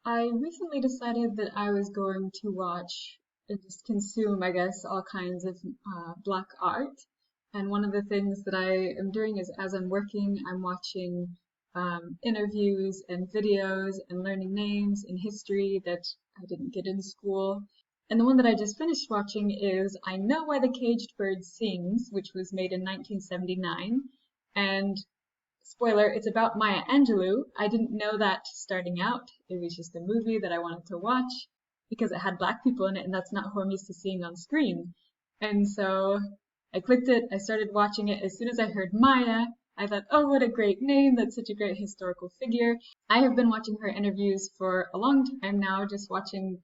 I recently decided that I was going to watch and just consume, I guess, all kinds of Black art. And one of the things that I am doing is as I'm working, I'm watching interviews and videos and learning names in history that I didn't get in school. And the one that I just finished watching is I Know Why the Caged Bird Sings, which was made in 1979. And spoiler, it's about Maya Angelou. I didn't know that starting out. It was just a movie that I wanted to watch because it had black people in it, and that's not who I'm used to seeing on screen. And so I clicked it, I started watching it. As soon as I heard Maya, I thought, oh, what a great name. That's such a great historical figure. I have been watching her interviews for a long time now, just watching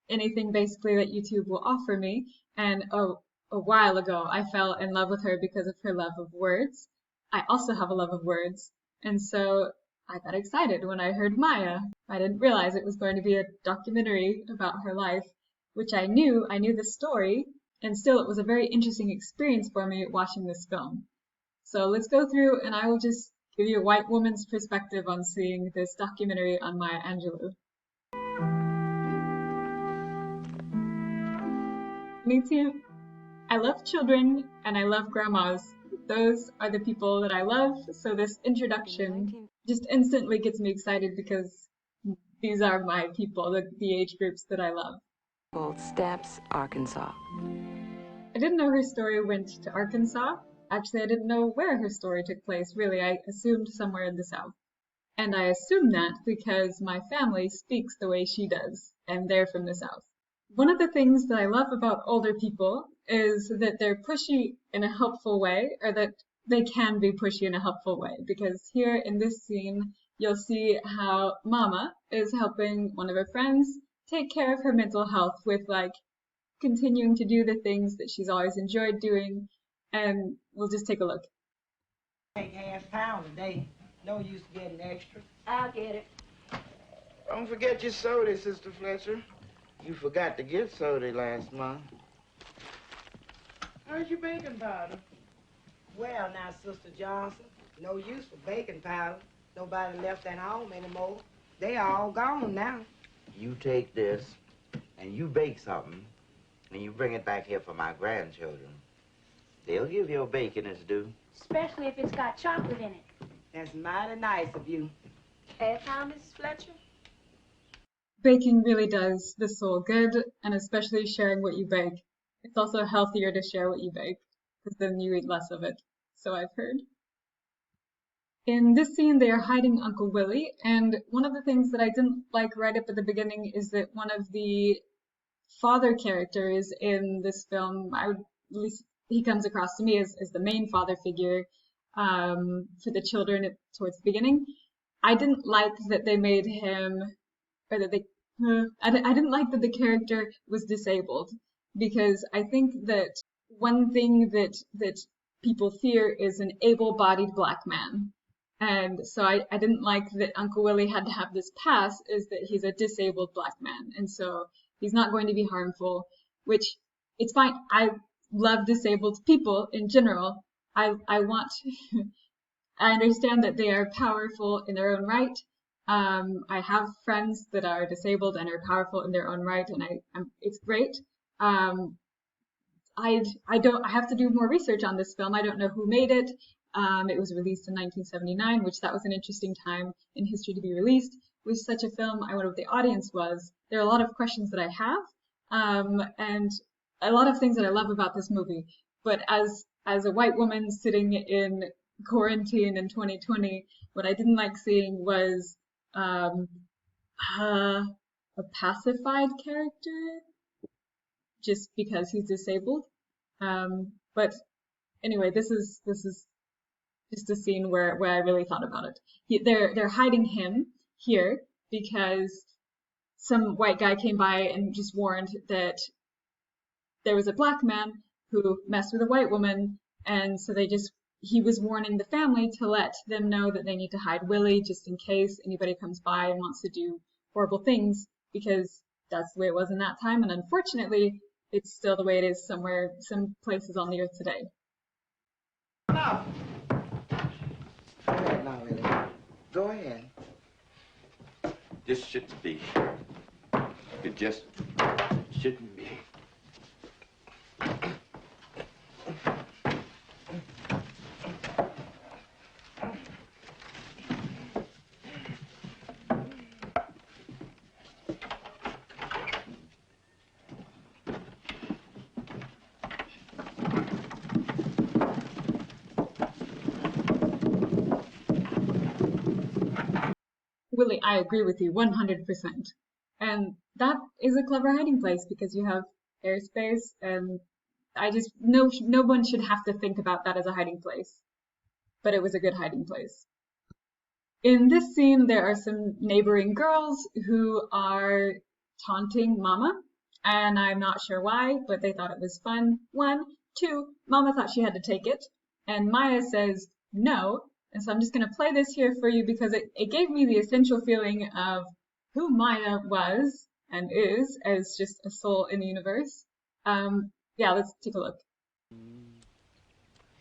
anything basically that YouTube will offer me. And a while ago, I fell in love with her because of her love of words. I also have a love of words. And so I got excited when I heard Maya. I didn't realize it was going to be a documentary about her life, which I knew. I knew the story, and still it was a very interesting experience for me watching this film. So let's go through and I will just give you a white woman's perspective on seeing this documentary on Maya Angelou. Me too. I love children and I love grandmas. Those are the people that I love. So this introduction just instantly gets me excited because these are my people, the age groups that I love. Steps, Arkansas. I didn't know her story went to Arkansas. Actually, I didn't know where her story took place, really. I assumed somewhere in the South. And I assume that because my family speaks the way she does, and they're from the South. One of the things that I love about older people is that they're pushy in a helpful way, or that they can be pushy in a helpful way. Because here in this scene, you'll see how Mama is helping one of her friends take care of her mental health with like continuing to do the things that she's always enjoyed doing. And we'll just take a look. Take half-pound today. No use getting extra. I'll get it. Don't forget your soda, Sister Fletcher. You forgot to get soda last month. How's your baking powder? Well, now, Sister Johnson, no use for baking powder. Nobody left at home anymore. They all gone now. You take this, and you bake something, and you bring it back here for my grandchildren. They'll give your bacon its due. Especially if it's got chocolate in it. That's mighty nice of you. Half-pound, Mrs. Fletcher? Baking really does the soul good, and especially sharing what you bake. It's also healthier to share what you bake, because then you eat less of it. So I've heard. In this scene, they are hiding Uncle Willie, and one of the things that I didn't like right up at the beginning is that one of the father characters in this film, at least he comes across to me as the main father figure for the children towards the beginning. I didn't like that they made him, or that they, I didn't like that the character was disabled, because I think that one thing that people fear is an able-bodied black man. And so I didn't like that Uncle Willie had to have this pass, is that he's a disabled black man. And so he's not going to be harmful, which it's fine. I love disabled people in general. I want, I understand that they are powerful in their own right. I have friends that are disabled and are powerful in their own right, and it's great. I have to do more research on this film. I don't know who made it. It was released in 1979, which that was an interesting time in history to be released. With such a film, I wonder what the audience was. There are a lot of questions that I have, and a lot of things that I love about this movie. But as a white woman sitting in quarantine in 2020, what I didn't like seeing was a pacified character just because he's disabled. But anyway, this is just a scene where I really thought about it. They're hiding him here because some white guy came by and just warned that there was a black man who messed with a white woman, and so he was warning the family to let them know that they need to hide Willie just in case anybody comes by and wants to do horrible things, because that's the way it was in that time, and unfortunately it's still the way it is some places on the earth today. No. Go ahead now, Willie. Go ahead. This shouldn't be. It just shouldn't be. Willie, I agree with you 100%. And that is a clever hiding place because you have airspace, and I just no one should have to think about that as a hiding place. But it was a good hiding place. In this scene, there are some neighboring girls who are taunting Mama, and I'm not sure why, but they thought it was fun. One, two, Mama thought she had to take it, and Maya says no. And so I'm just going to play this here for you because it gave me the essential feeling of who Maya was and is as just a soul in the universe. Yeah, let's take a look.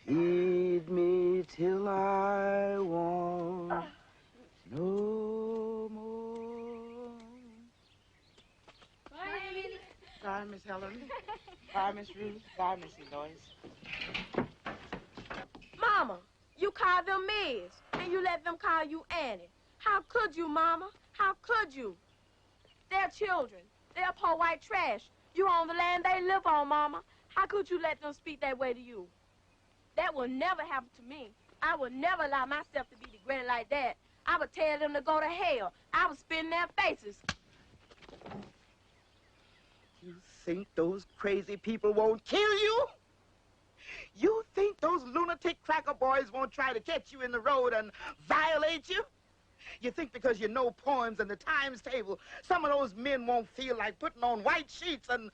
Feed me till I want no more. Bye, Miss Helen. Bye, Miss Ruth. Bye, Miss Eloise. Mama, you call them Miss, and you let them call you Annie. How could you, Mama? How could you? They're children. They're poor white trash. You own the land they live on, Mama. How could you let them speak that way to you? That will never happen to me. I will never allow myself to be degraded like that. I would tell them to go to hell. I would spin their faces. You think those crazy people won't kill you? You think those lunatic cracker boys won't try to catch you in the road and violate you? You think because you know poems and the times table, some of those men won't feel like putting on white sheets and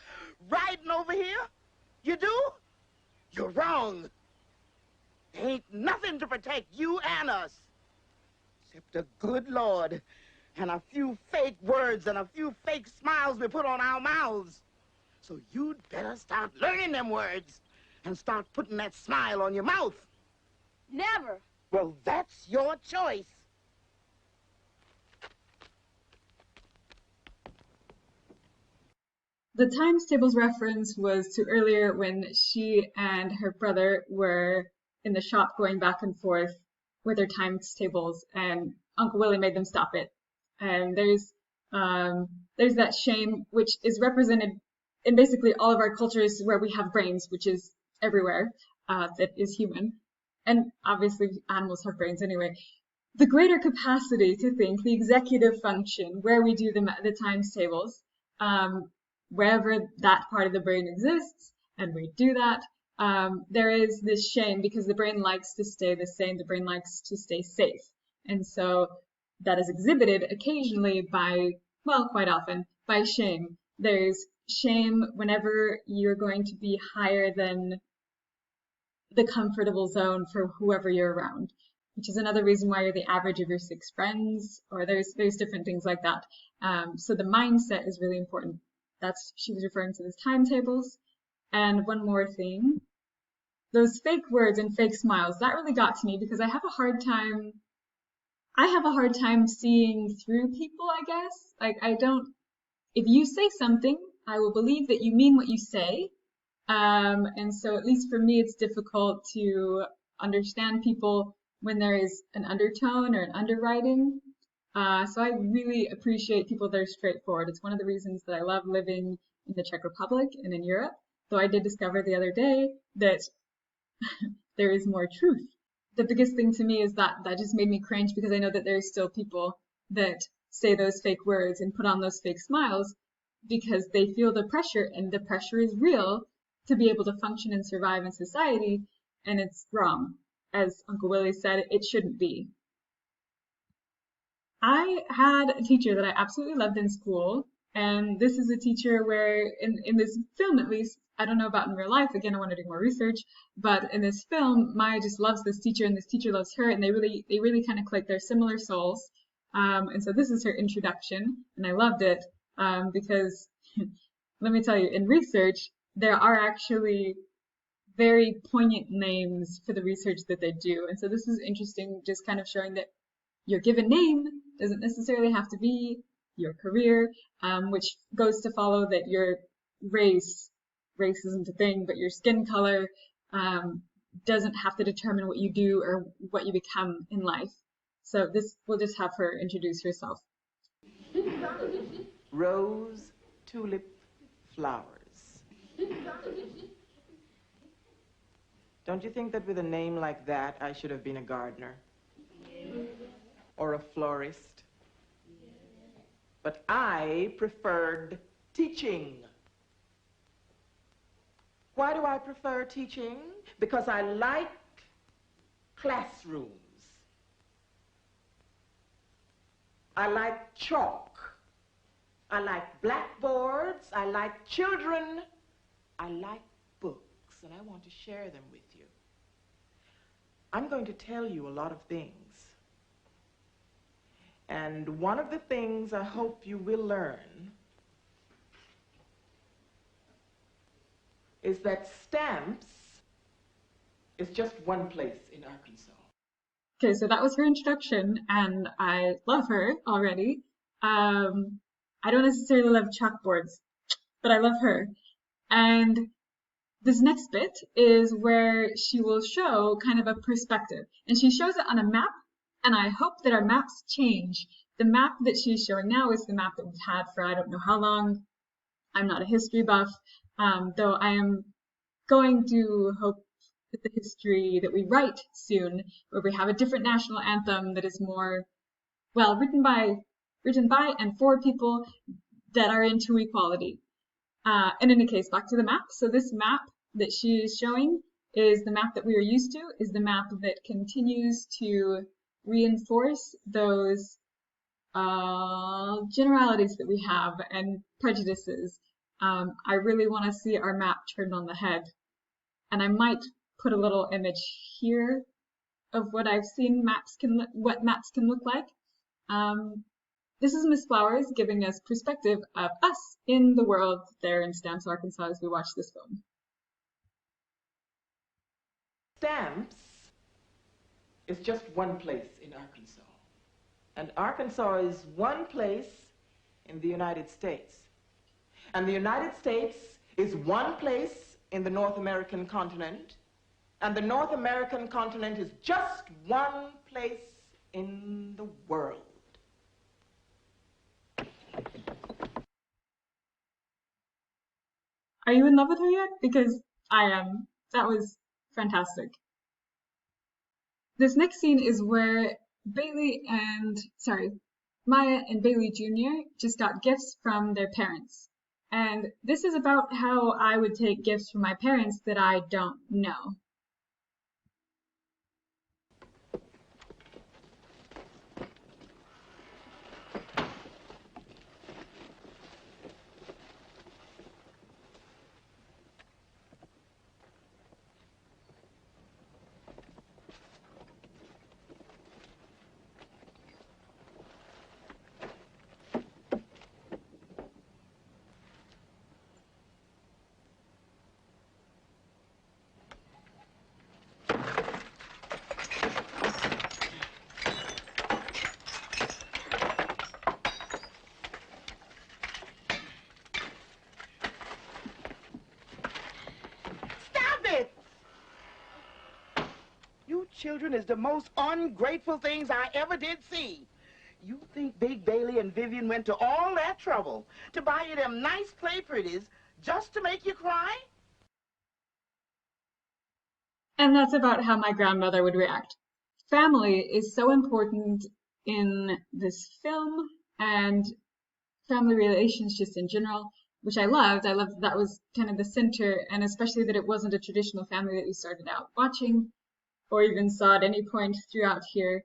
riding over here? You do? You're wrong. There ain't nothing to protect you and us, except the good Lord and a few fake words and a few fake smiles we put on our mouths. So you'd better start learning them words and start putting that smile on your mouth. Never. Well, that's your choice. The times tables reference was to earlier when she and her brother were in the shop going back and forth with their times tables, and Uncle Willie made them stop it. And there's that shame which is represented in basically all of our cultures where we have brains, which is everywhere, that is human. And obviously animals have brains anyway. The greater capacity to think, the executive function, where we do the times tables, wherever that part of the brain exists, and we do that, there is this shame because the brain likes to stay the same, the brain likes to stay safe. And so that is exhibited occasionally by, well, quite often, by shame. There's shame whenever you're going to be higher than the comfortable zone for whoever you're around, which is another reason why you're the average of your 6 friends, or there's different things like that. So the mindset is really important. She was referring to those timetables. And one more thing, those fake words and fake smiles, that really got to me because I have a hard time seeing through people, I guess. Like, if you say something, I will believe that you mean what you say. And so at least for me, it's difficult to understand people when there is an undertone or an underwriting. So I really appreciate people that are straightforward. It's one of the reasons that I love living in the Czech Republic and in Europe. Though I did discover the other day that there is more truth. The biggest thing to me is that just made me cringe because I know that there's still people that say those fake words and put on those fake smiles because they feel the pressure, and the pressure is real to be able to function and survive in society, and it's wrong. As Uncle Willie said, it shouldn't be. I had a teacher that I absolutely loved in school, and this is a teacher where, in this film at least, I don't know about in real life, again, I want to do more research, but in this film, Maya just loves this teacher, and this teacher loves her, and they really kind of click. They're similar souls. And so this is her introduction, and I loved it, because, let me tell you, in research, there are actually very poignant names for the research that they do. And so this is interesting, just kind of showing that your given name doesn't necessarily have to be your career, which goes to follow that your race isn't a thing, but your skin color doesn't have to determine what you do or what you become in life. So this, we'll just have her introduce herself. Rose, tulip, flowers. Don't you think that with a name like that, I should have been a gardener? Or a florist? But I preferred teaching. Why do I prefer teaching? Because I like classrooms. I like chalk. I like blackboards. I like children. I like books, and I want to share them with you. I'm going to tell you a lot of things. And one of the things I hope you will learn is that stamps is just one place in Arkansas. Okay, so that was her introduction, and I love her already. I don't necessarily love chalkboards, but I love her. And this next bit is where she will show kind of a perspective, and she shows it on a map, and I hope that our maps change. The map that she's showing now is the map that we've had for I don't know how long. I'm not a history buff, though I am going to hope that the history that we write soon, where we have a different national anthem that is more, well, written by and for people that are into equality. In any case, back to the map. So this map that she is showing is the map that we are used to, is the map that continues to reinforce those generalities that we have and prejudices. I really want to see our map turned on the head. And I might put a little image here of what I've seen what maps can look like. This is Miss Flowers giving us perspective of us in the world there in Stamps, Arkansas as we watch this film. Stamps is just one place in Arkansas. And Arkansas is one place in the United States. And the United States is one place in the North American continent. And the North American continent is just one place in the world. Are you in love with her yet? Because I am. That was fantastic. This next scene is where Maya and Bailey Jr. just got gifts from their parents. And this is about how I would take gifts from my parents that I don't know. Children is the most ungrateful things I ever did see. You think Big Bailey and Vivian went to all that trouble to buy you them nice play pretties just to make you cry? And that's about how my grandmother would react. Family is so important in this film, and family relations just in general, which I loved. I loved that was kind of the center, and especially that it wasn't a traditional family that we started out watching or even saw at any point throughout here.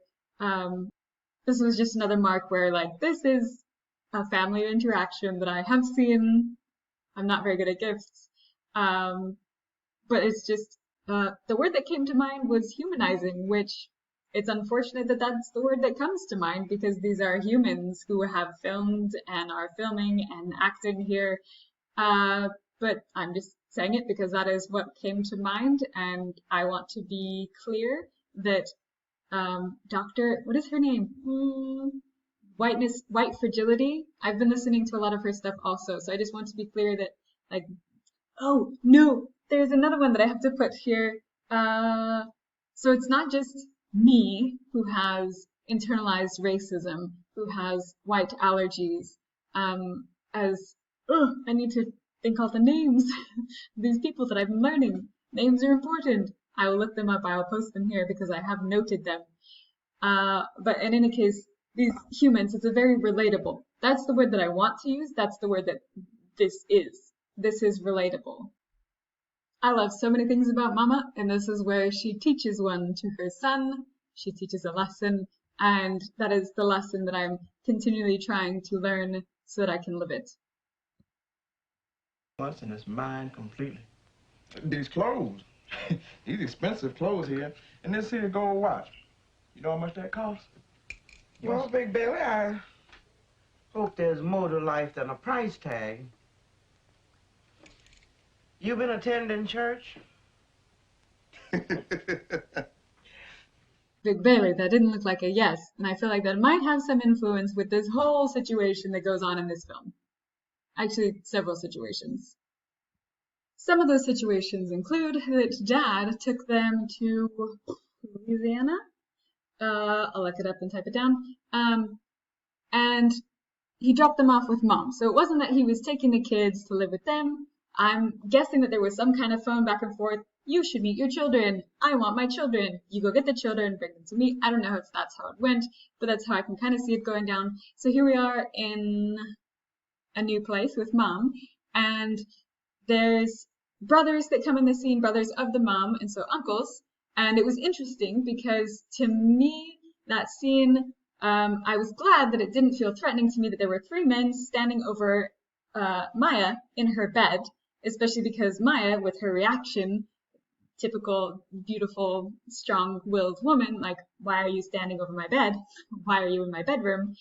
This was just another mark where, like, this is a family interaction that I have seen. I'm not very good at gifts. But it's just, the word that came to mind was humanizing, which it's unfortunate that that's the word that comes to mind because these are humans who have filmed and are filming and acting here. But I'm just saying it because that is what came to mind, and I want to be clear that what is her name? whiteness, white fragility. I've been listening to a lot of her stuff also, so I just want to be clear that, like, oh no, there's another one that I have to put here. So it's not just me who has internalized racism, who has white allergies. I need to think all the names. These people that I've been learning. Names are important. I will look them up. I will post them here because I have noted them. But in any case, these humans, it's a very relatable. That's the word that I want to use. That's the word that this is. This is relatable. I love so many things about Mama, and this is where she teaches one to her son. She teaches a lesson, and that is the lesson that I'm continually trying to learn so that I can live it. Once in his mind completely. These clothes. These expensive clothes here. And this here gold watch. You know how much that costs? Well, Big Billy, I hope there's more to life than a price tag. You been attending church? Big Bailey, that didn't look like a yes, and I feel like that might have some influence with this whole situation that goes on in this film. Actually, several situations. Some of those situations include that Dad took them to Louisiana. I'll look it up and type it down. And he dropped them off with Mom. So it wasn't that he was taking the kids to live with them. I'm guessing that there was some kind of phone back and forth. You should meet your children. I want my children. You go get the children, bring them to me. I don't know if that's how it went, but that's how I can kind of see it going down. So here we are in a new place with Mom, and there's brothers that come in the scene, brothers of the mom, and so uncles. And it was interesting because to me, that scene, I was glad that it didn't feel threatening to me that there were three men standing over Maya in her bed, especially because Maya, with her reaction, typical, beautiful, strong-willed woman, like, why are you standing over my bed? Why are you in my bedroom?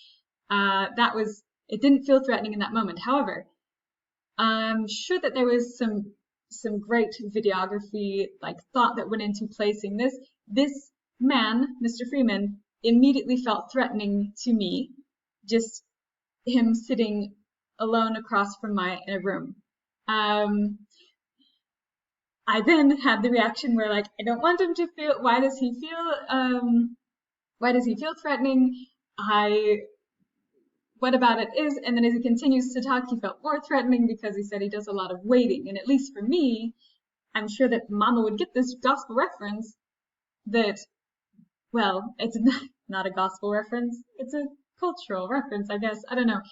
It didn't feel threatening in that moment. However, I'm sure that there was some great videography, like, thought that went into placing this. This man, Mr. Freeman, immediately felt threatening to me, just him sitting alone across from Maya in a room. I then had the reaction where, like, I don't want him to feel, why does he feel threatening? What about it is, and then as he continues to talk, he felt more threatening because he said he does a lot of waiting. And at least for me, I'm sure that Mama would get this gospel reference that, well, it's not a gospel reference. It's a cultural reference, I guess. I don't know.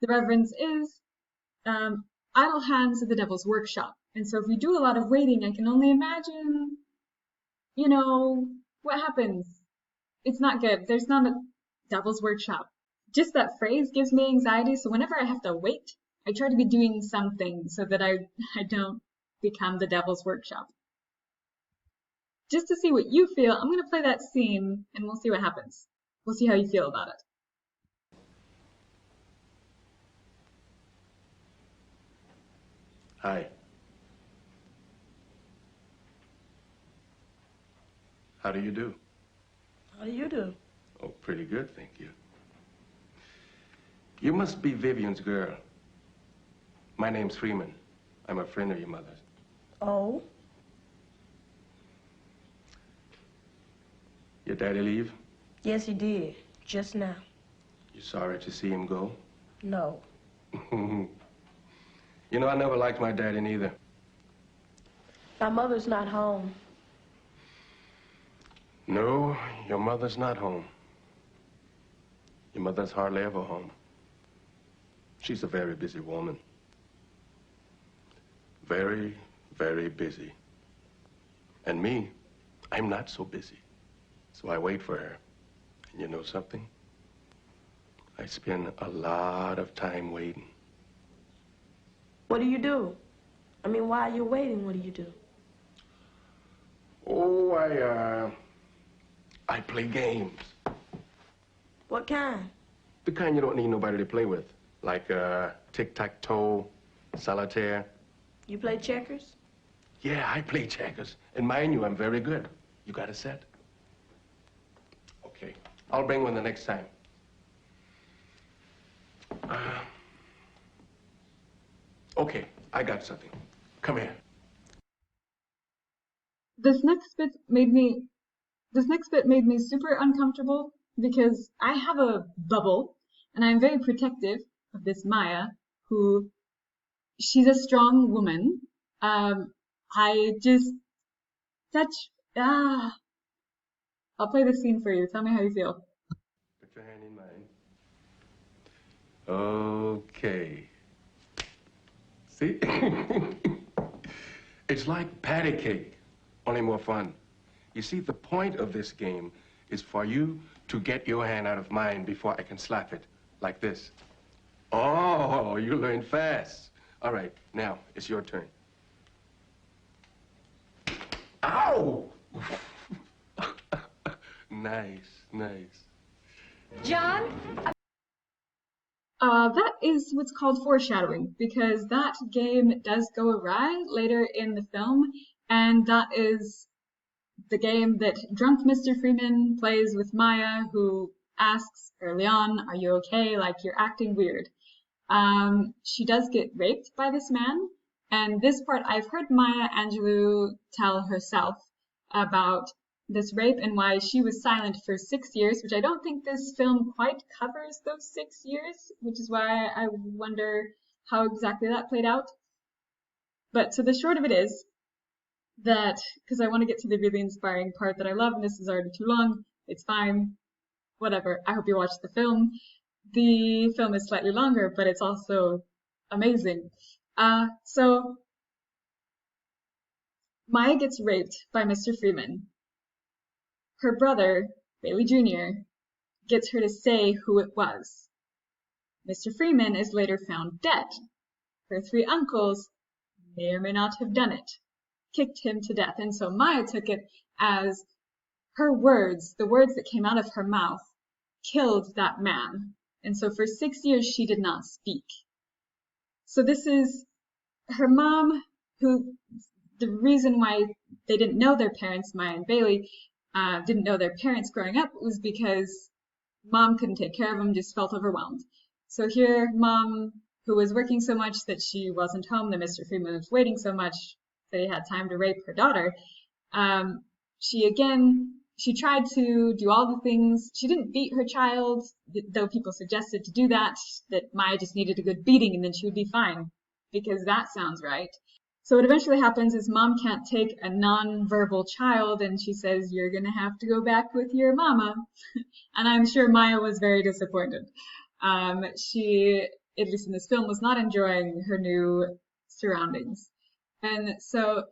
The reference is idle hands at the devil's workshop. And so if we do a lot of waiting, I can only imagine, what happens. It's not good. There's not a devil's workshop. Just that phrase gives me anxiety, so whenever I have to wait, I try to be doing something so that I don't become the devil's workshop. Just to see what you feel, I'm going to play that scene, and we'll see what happens. We'll see how you feel about it. Hi. How do you do? How do you do? Oh, pretty good, thank you. You must be Vivian's girl. My name's Freeman. I'm a friend of your mother's. Oh? Your daddy leave? Yes, he did. Just now. You sorry to see him go? No. You know, I never liked my daddy neither. My mother's not home. No, your mother's not home. Your mother's hardly ever home. She's a very busy woman. Very, very busy. And me, I'm not so busy. So I wait for her. And you know something? I spend a lot of time waiting. What do you do? I mean, while you're waiting, what do you do? Oh, I play games. What kind? The kind you don't need nobody to play with. Like tic-tac-toe, solitaire. You play checkers? Yeah, I play checkers. And mind you, I'm very good. You got a set? Okay. I'll bring one the next time. Okay, I got something. Come here. This next bit made me super uncomfortable because I have a bubble and I'm very protective of this Maya, who she's a strong woman. I just such I'll play the scene for you. Tell me how you feel. Put your hand in mine. Okay. See? It's like patty cake, only more fun. You see, the point of this game is for you to get your hand out of mine before I can slap it, like this. Oh, you learn fast. All right, now it's your turn. Ow! Nice, nice. John? That is what's called foreshadowing, because that game does go awry later in the film, and that is the game that drunk Mr. Freeman plays with Maya, who asks early on, "Are you okay? Like, you're acting weird." She does get raped by this man, and this part I've heard Maya Angelou tell herself about this rape and why she was silent for 6 years, which I don't think this film quite covers those 6 years, which is why I wonder how exactly that played out. But so the short of it is that, because I want to get to the really inspiring part that I love, and this is already too long, it's fine, whatever. I hope you watch the film. The film is slightly longer, but it's also amazing. So Maya gets raped by Mr. Freeman. Her brother, Bailey Jr., gets her to say who it was. Mr. Freeman is later found dead. Her three uncles may or may not have done it, kicked him to death. And so Maya took it as her words, the words that came out of her mouth, killed that man. And so for 6 years, she did not speak. So this is her mom, who, the reason why they didn't know their parents, Maya and Bailey, didn't know their parents growing up was because mom couldn't take care of them, just felt overwhelmed. So here, mom, who was working so much that she wasn't home, that Mr. Freeman was waiting so much that he had time to rape her daughter, she tried to do all the things. She didn't beat her child, though people suggested to do that Maya just needed a good beating and then she would be fine, because that sounds right. So what eventually happens is mom can't take a non-verbal child, and she says, "You're going to have to go back with your mama." And I'm sure Maya was very disappointed. She, at least in this film, was not enjoying her new surroundings. And so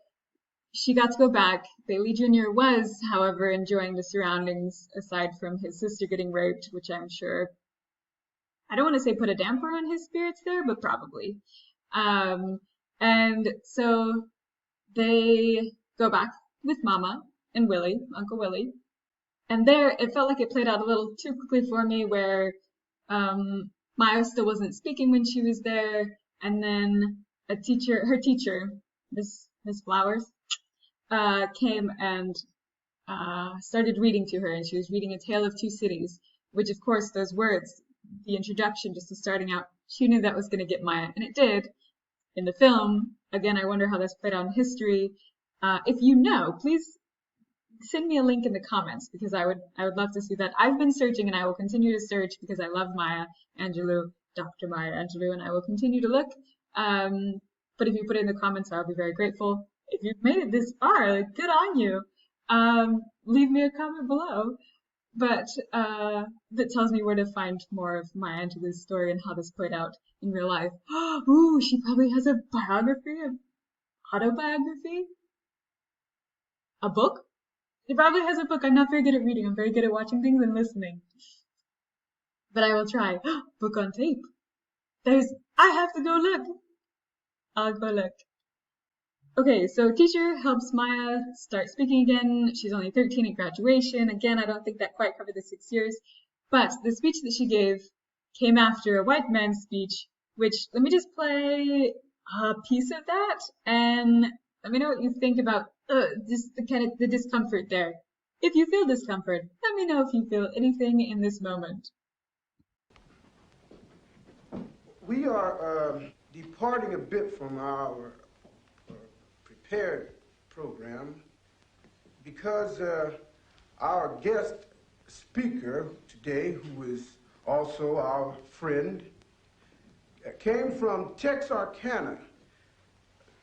she got to go back. Bailey Jr. was, however, enjoying the surroundings, aside from his sister getting raped, which I'm sure, I don't want to say put a damper on his spirits there, but probably. And so they go back with Mama and Willie, Uncle Willie. And there, it felt like it played out a little too quickly for me, where Maya still wasn't speaking when she was there, and then her teacher, Miss Flowers, came and started reading to her, and she was reading A Tale of Two Cities, which, of course, those words, the introduction just to starting out, she knew that was going to get Maya, and it did. In the film, again, I wonder how this played out in history. If you know, please send me a link in the comments, because I would love to see that. I've been searching and I will continue to search because I love Maya Angelou, Dr. Maya Angelou, and I will continue to look. But if you put it in the comments, I'll be very grateful. If you've made it this far, good on you. Leave me a comment below. But that tells me where to find more of Maya Angelou's story and how this played out in real life. Ooh, she probably has a biography, an autobiography, a book. She probably has a book. I'm not very good at reading. I'm very good at watching things and listening. But I will try. Book on tape. I have to go look. I'll go look. Okay, so teacher helps Maya start speaking again. She's only 13 at graduation. Again, I don't think that quite covered the 6 years. But the speech that she gave came after a white man's speech, which, let me just play a piece of that, and let me know what you think about just the discomfort there. If you feel discomfort, let me know if you feel anything in this moment. We are departing a bit from our prepared program because our guest speaker today, who is also our friend, came from Texarkana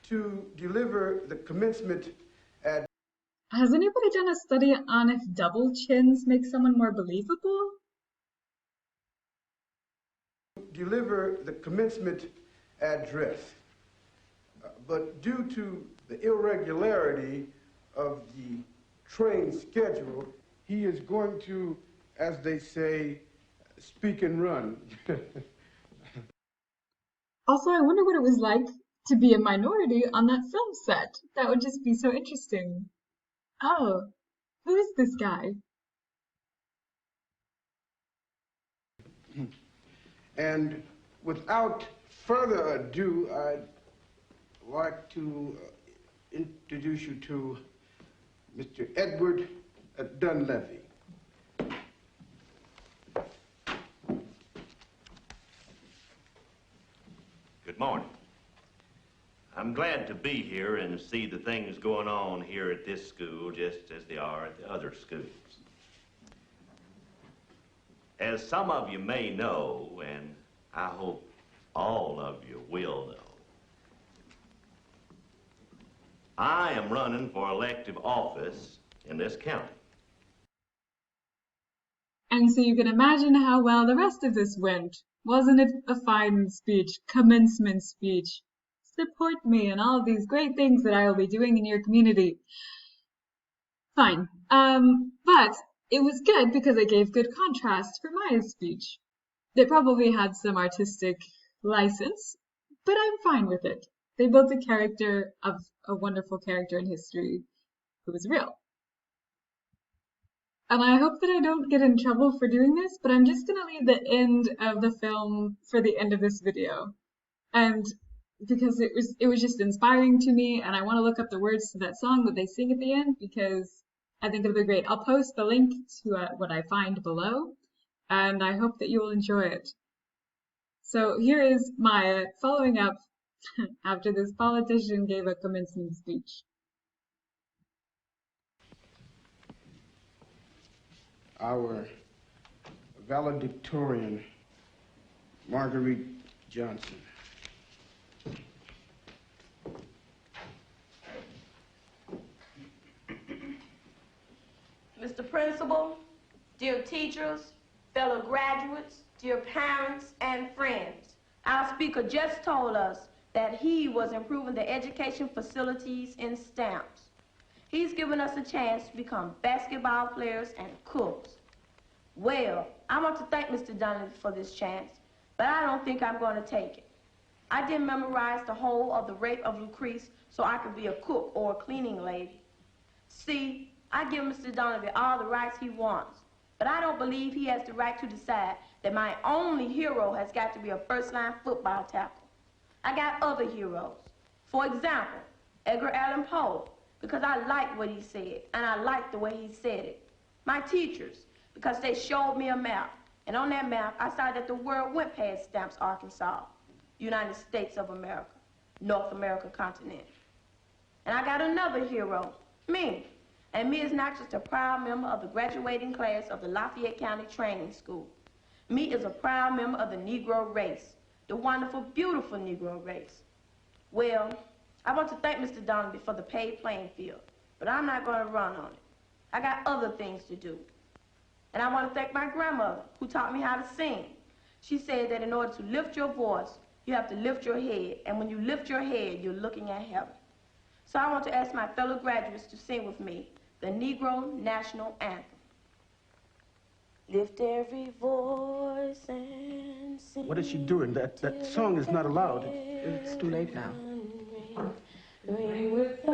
to deliver the commencement address. Has anybody done a study on if double chins make someone more believable? Deliver the commencement address. But due to the irregularity of the train schedule, he is going to, as they say, speak and run. Also, I wonder what it was like to be a minority on that film set. That would just be so interesting. Oh, who is this guy? And without further ado, I'd like to introduce you to Mr. Edward Dunleavy. Good morning. I'm glad to be here and see the things going on here at this school just as they are at the other schools. As some of you may know, and I hope all of you will know, I am running for elective office in this county. And so you can imagine how well the rest of this went. Wasn't it a fine speech, commencement speech? Support me and all of these great things that I will be doing in your community. Fine. But it was good because it gave good contrast for my speech. It probably had some artistic license, but I'm fine with it. They built a character of a wonderful character in history who was real. And I hope that I don't get in trouble for doing this, but I'm just going to leave the end of the film for the end of this video. And because it was just inspiring to me, and I want to look up the words to that song that they sing at the end because I think it'll be great. I'll post the link to what I find below, and I hope that you will enjoy it. So here is my following up after this politician gave a commencement speech. Our valedictorian, Marguerite Johnson. Mr. Principal, dear teachers, fellow graduates, dear parents and friends, our speaker just told us that he was improving the education facilities in Stamps. He's given us a chance to become basketball players and cooks. Well, I want to thank Mr. Dunleavy for this chance, but I don't think I'm going to take it. I didn't memorize the whole of the Rape of Lucrece so I could be a cook or a cleaning lady. See, I give Mr. Dunleavy all the rights he wants, but I don't believe he has the right to decide that my only hero has got to be a first-line football tackle. I got other heroes. For example, Edgar Allan Poe, because I liked what he said, and I liked the way he said it. My teachers, because they showed me a map, and on that map, I saw that the world went past Stamps, Arkansas, United States of America, North America continent. And I got another hero, me. And me is not just a proud member of the graduating class of the Lafayette County Training School. Me is a proud member of the Negro race, the wonderful, beautiful Negro race. Well, I want to thank Mr. Dunleavy for the paid playing field, but I'm not going to run on it. I got other things to do. And I want to thank my grandmother, who taught me how to sing. She said that in order to lift your voice, you have to lift your head, and when you lift your head, you're looking at heaven. So I want to ask my fellow graduates to sing with me the Negro National Anthem. Lift every voice and sing. What is she doing? That song is not allowed. It's too late now. Ring with the